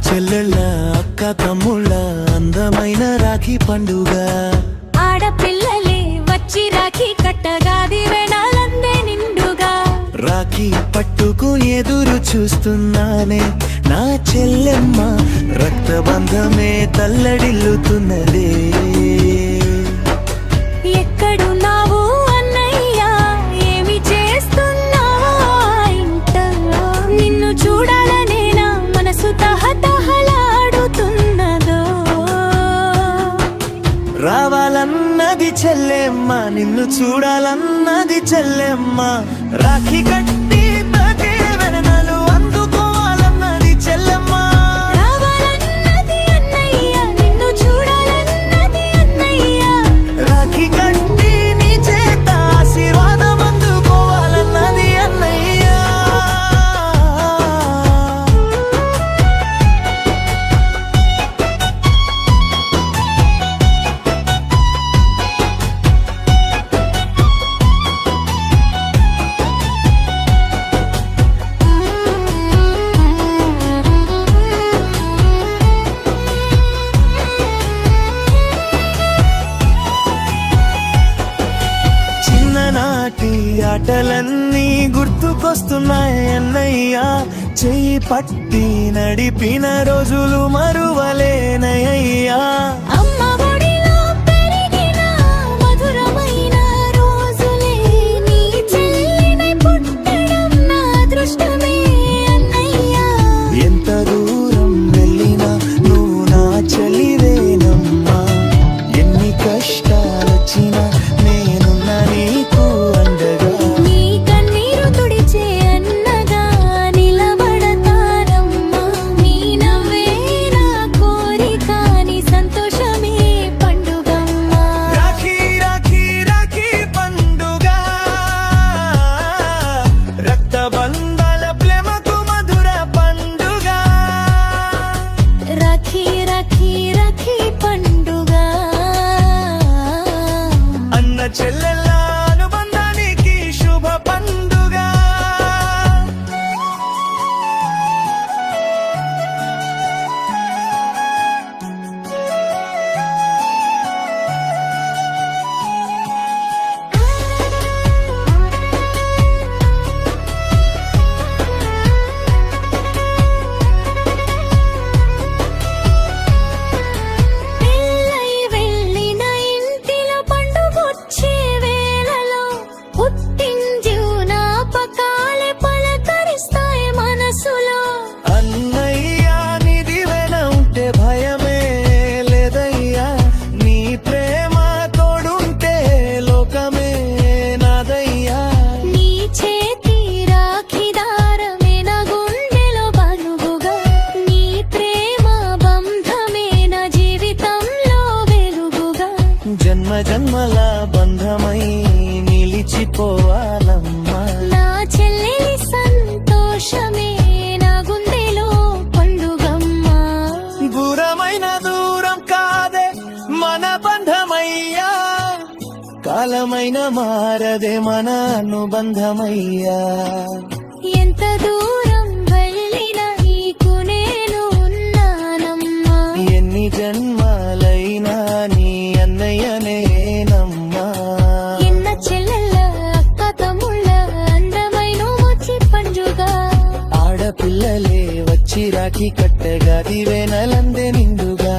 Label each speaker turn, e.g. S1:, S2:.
S1: చెల్లెళ్ళ అక్క తమ్ముళ్ళ అందమైన రాఖీ పండుగ.
S2: ఆడపిల్లలే వచ్చి రాఖీ కట్టగా దివెనాలందే నిండుగా.
S1: రాఖీ పట్టుకు ఎదురు చూస్తున్నానే నా చెల్లెమ్మ, రక్తబంధమే తల్లడిల్లుతున్నదే.
S2: ఎక్కడున్నావు అన్నయ్య, ఏమి చేస్తున్నావో ఇంట? నిన్ను చూడాలనే నా మనసు తహతహలాడుతున్నదో.
S1: రావాలన్నది చెల్లెమ్మ, నిన్ను చూడాలన్నది చెల్లెమ్మ, రాఖీ కట్టి ప్రతి వెనలు అందుకోవాలన్నది చెల్లెమ్మ.
S2: రావాలన్నది అన్నయ్య, నిన్ను చూడాలన్నది అన్నయ్య.
S1: రాఖీ కట్టి నీ చేత ఆశీర్వాదం అందుకోవాలన్నది అన్నయ్య. చిన్ననాటి ఆటలన్నీ గుర్తుకొస్తున్నాయి అన్నయ్య, చెయ్యి పట్టి నడిపిన రోజులు మరువలేనయ్యా.
S2: అమ్మ ఒడిలో పెరిగిన మధురమైన రోజులే, నీ చెల్లినై పుట్టడం నా అదృష్టమే అన్నయ్య.
S1: ఎంత దూరం వెళ్ళినా నువ్వు నా చెల్లివేనమ్మా, ఎన్ని కష్టాలొచ్చినా నేనున్నా నీకు అండగా.
S2: నీ కన్నీరు తుడిచే అన్నగా నిలబడతానమ్మా. నీ నవ్వే నా కోరిక, నీ సంతోషమే పండుగమ్మా.
S1: రాఖీ రాఖీ రాఖీ పండుగ, రక్తబంధాల ప్రేమకు మధుర పండుగ.
S2: రాఖీ రాఖీ రాఖీ పండుగ,
S1: అన్న చెల్లెళ్ళ అనుబంధానికి శుభ పండుగ.
S2: పెళ్ళై వెళ్ళిన ఇంటిలో పండుగొచ్చే వేళలో పుట్టింజీవనాపకాలే పలకరిస్తాయి మనసులో.
S1: అన్నయ్య నిదివెన ఉంటే భయమే లేదయ్యా, నీ ప్రేమ తోడుంటే లోకమే నాదయ్యా.
S2: నీ చేతి రాఖీ దారమే నా గుండెలో బలుగుగా. నీ ప్రేమ బంధమే నా జీవితంలో వెలుగుగా.
S1: జన్మ జన్మల బంధమై నిలిచిపోవాలమ్మా.
S2: నా చెల్లెలి సంతోషమే నా గుండెలో పండుగమ్మా.
S1: దూరమైన దూరం కాదే మన బంధమయ్యా, కాలమైన మారదే మన అనుబంధమయ్యా.
S2: ఎంత దూరం వెళ్ళినా నీకు నేను ఉన్నానమ్మా.
S1: ఎన్ని జన్మాలైనా నీ అన్నయ్యనేనమ్మా.
S2: ఎన్న చెల్లెళ్ళ అక్క తమ్ముళ్ళ అందమైన వచ్చి పండుగ.
S1: ఆడపిల్లలే వచ్చి రాఖీ కట్టగా దివెనలందే నిండుగా.